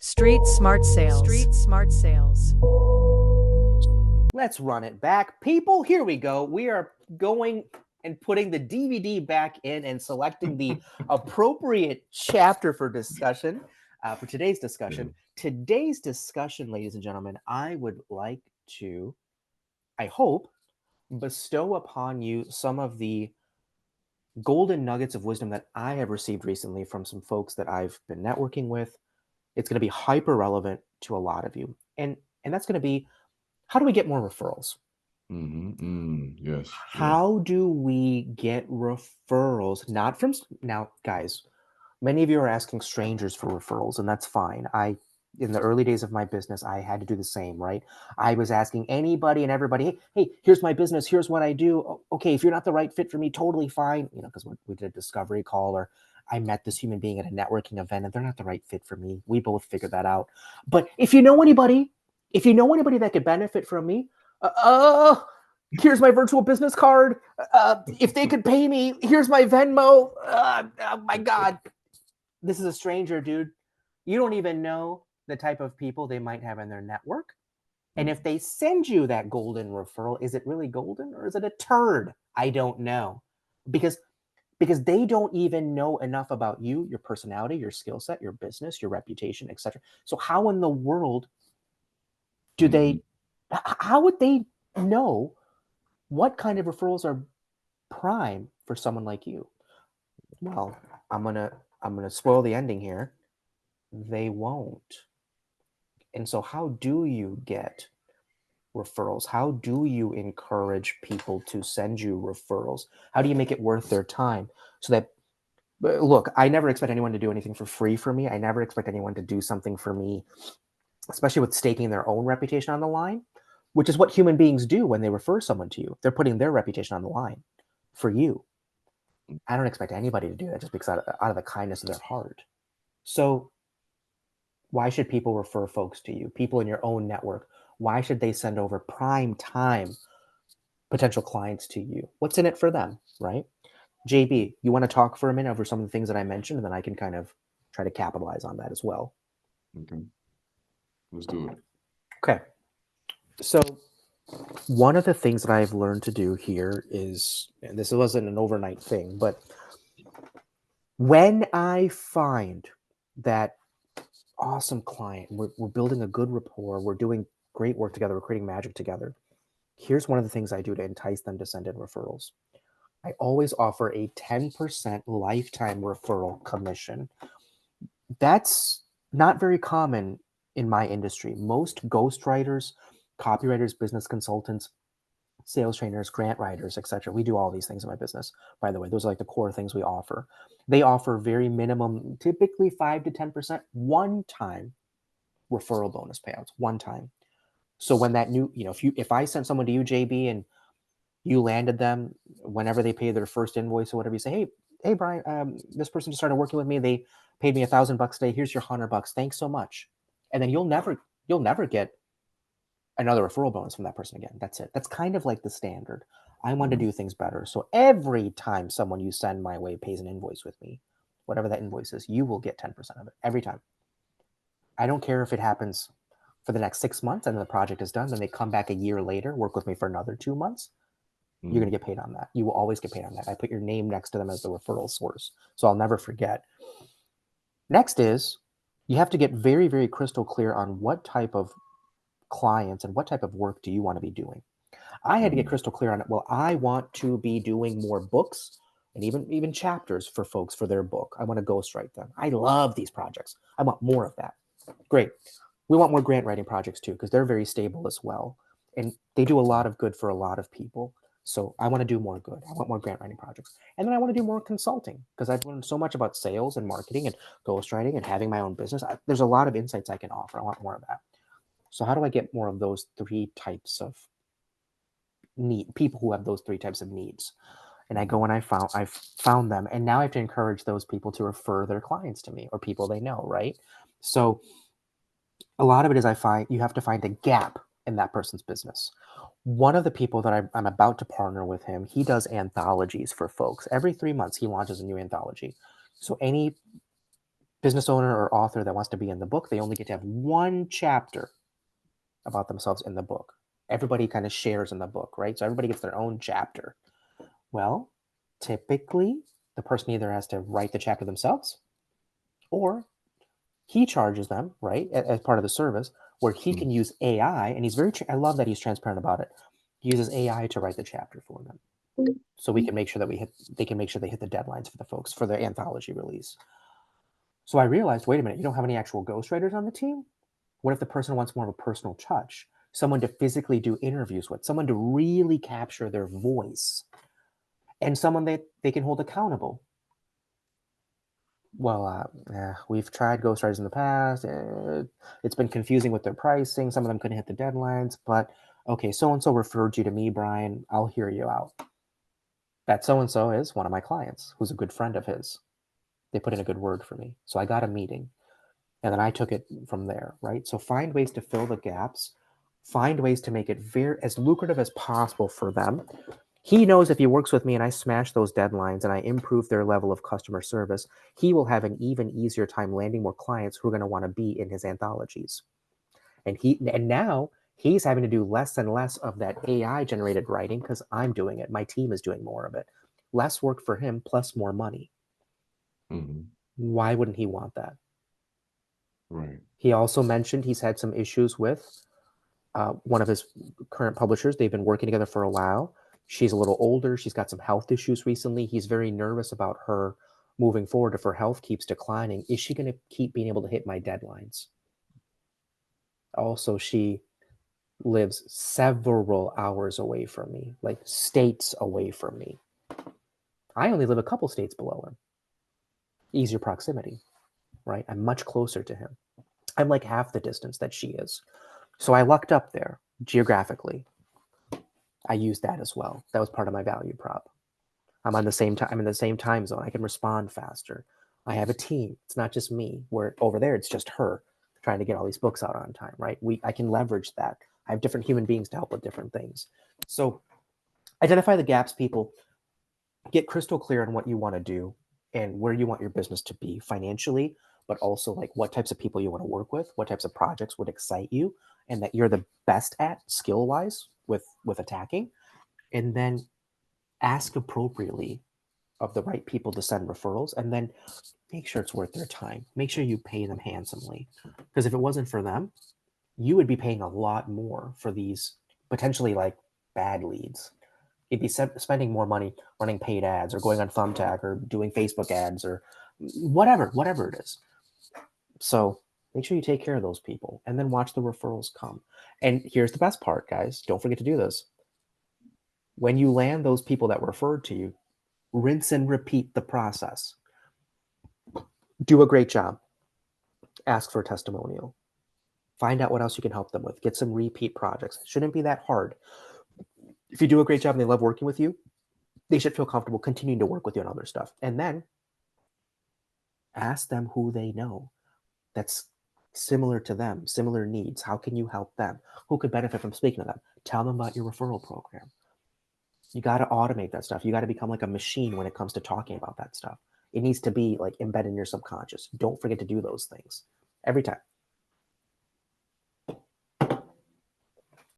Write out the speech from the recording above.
Street Smart Sales. Street Smart Sales. Let's run it back. People, here we go. We are going and putting the DVD back in and selecting the appropriate chapter for discussion, for today's discussion. Today's discussion, ladies and gentlemen, I would like to, I hope, bestow upon you some of the golden nuggets of wisdom that I have received recently from some folks that I've been networking with. It's going to be hyper relevant to a lot of you. And that's going to be, how do we get more referrals? Yes. How do we get referrals? Not from, now, guys, many of you are asking strangers for referrals, and that's fine. In the early days of my business, I had to do the same, right? I was asking anybody and everybody, hey, here's my business, here's what I do. Okay, if you're not the right fit for me, totally fine. Because we did a discovery call, or I met this human being at a networking event and they're not the right fit for me. We both figured that out. But if you know anybody that could benefit from me, here's my virtual business card. If they could pay me, here's my Venmo. Oh my God. This is a stranger, dude. You don't even know the type of people they might have in their network. And if they send you that golden referral, is it really golden or is it a turd? I don't know. Because they don't even know enough about you, your personality, your skill set, your business, your reputation, etc. So how in the world how would they know what kind of referrals are prime for someone like you? Well, I'm gonna spoil the ending here. They won't. And so how do you get referrals? How do you encourage people to send you referrals? How do you make it worth their time? So that, look, I never expect anyone to do anything for free for me. I never expect anyone to do something for me, especially with staking their own reputation on the line, which is what human beings do when they refer someone to you. They're putting their reputation on the line for you. I don't expect anybody to do that just because out of the kindness of their heart. So why should people refer folks to you? People in your own network. Why should they send over prime time potential clients to you? What's in it for them, right? JB, you want to talk for a minute over some of the things that I mentioned, and then I can kind of try to capitalize on that as well. Okay. Let's do it. Okay. So one of the things that I've learned to do here is, and this wasn't an overnight thing, but when I find that awesome client, we're building a good rapport, we're doing great work together, we're creating magic together, here's one of the things I do to entice them to send in referrals. I always offer a 10% lifetime referral commission. That's not very common in my industry. Most ghostwriters, copywriters, business consultants, sales trainers, grant writers, etc. We do all these things in my business, by the way. Those are like the core things we offer. They offer very minimum, typically 5 to 10% one-time referral bonus payouts, one time. So when that new, if I sent someone to you, JB, and you landed them, whenever they pay their first invoice or whatever, you say, hey, Brian, this person just started working with me. They paid me $1,000 a day. Here's your $100. Thanks so much. And then you'll never get another referral bonus from that person again. That's it. That's kind of like the standard. I want to do things better. So every time someone you send my way pays an invoice with me, whatever that invoice is, you will get 10% of it every time. I don't care if it happens for the next 6 months and then the project is done. Then they come back a year later, work with me for another 2 months. You're going to get paid on that. You will always get paid on that. I put your name next to them as the referral source. So I'll never forget. Next is you have to get very, very crystal clear on what type of clients and what type of work do you want to be doing. I had to get crystal clear on it. Well, I want to be doing more books and even chapters for folks for their book. I want to ghostwrite them. I love these projects. I want more of that. Great. We want more grant writing projects too, because they're very stable as well. And they do a lot of good for a lot of people. So I want to do more good. I want more grant writing projects. And then I want to do more consulting because I've learned so much about sales and marketing and ghostwriting and having my own business. There's a lot of insights I can offer. I want more of that. So how do I get more of those three types of people who have those three types of needs? And I go and I've found them. And now I have to encourage those people to refer their clients to me or people they know, right? So a lot of it is you have to find a gap in that person's business. One of the people that I'm about to partner with him, he does anthologies for folks. Every 3 months, he launches a new anthology. So any business owner or author that wants to be in the book, they only get to have one chapter about themselves in the book. Everybody kind of shares in the book, right? So everybody gets their own chapter. Well, typically, the person either has to write the chapter themselves, or he charges them, right, as part of the service, where he can use AI, and he's I love that he's transparent about it. He uses AI to write the chapter for them, so we can make sure that they can make sure they hit the deadlines for the folks for their anthology release. So I realized, wait a minute, you don't have any actual ghostwriters on the team? What if the person wants more of a personal touch? Someone to physically do interviews with, someone to really capture their voice, and someone that they can hold accountable. Well, we've tried ghostwriters in the past. It's been confusing with their pricing. Some of them couldn't hit the deadlines, but okay, so-and-so referred you to me, Brian. I'll hear you out. That so-and-so is one of my clients who's a good friend of his. They put in a good word for me. So I got a meeting, and then I took it from there, right? So find ways to fill the gaps, find ways to make it as lucrative as possible for them. He knows if he works with me and I smash those deadlines and I improve their level of customer service, he will have an even easier time landing more clients who are going to want to be in his anthologies. And now he's having to do less and less of that AI generated writing because I'm doing it. My team is doing more of it. Less work for him plus more money. Mm-hmm. Why wouldn't he want that? Right. He also mentioned he's had some issues with one of his current publishers. They've been working together for a while. She's a little older. She's got some health issues recently. He's very nervous about her moving forward. If her health keeps declining, is she going to keep being able to hit my deadlines? Also, she lives several hours away from me, like states away from me. I only live a couple states below him. Easier proximity, right? I'm much closer to him. I'm like half the distance that she is. So I lucked up there geographically. I used that as well. That was part of my value prop. I'm in the same time zone. I can respond faster. I have a team. It's not just me. Where over there, it's just her trying to get all these books out on time, right? I can leverage that. I have different human beings to help with different things. So identify the gaps, people. Get crystal clear on what you want to do and where you want your business to be financially, but also like what types of people you want to work with, what types of projects would excite you, and that you're the best at skill-wise with attacking. And then ask appropriately of the right people to send referrals, and then make sure it's worth their time. Make sure you pay them handsomely, because if it wasn't for them, you would be paying a lot more for these potentially like bad leads. You'd be spending more money running paid ads or going on Thumbtack or doing Facebook ads or whatever it is. So make sure you take care of those people and then watch the referrals come. And here's the best part, guys. Don't forget to do this. When you land those people that referred to you, rinse and repeat the process. Do a great job. Ask for a testimonial. Find out what else you can help them with. Get some repeat projects. It shouldn't be that hard. If you do a great job and they love working with you, they should feel comfortable continuing to work with you on other stuff. And then ask them who they know that's similar to them, similar needs. How can you help them? Who could benefit from speaking to them? Tell them about your referral program. You got to automate that stuff. You got to become like a machine when it comes to talking about that stuff. It needs to be like embedded in your subconscious. Don't forget to do those things every time.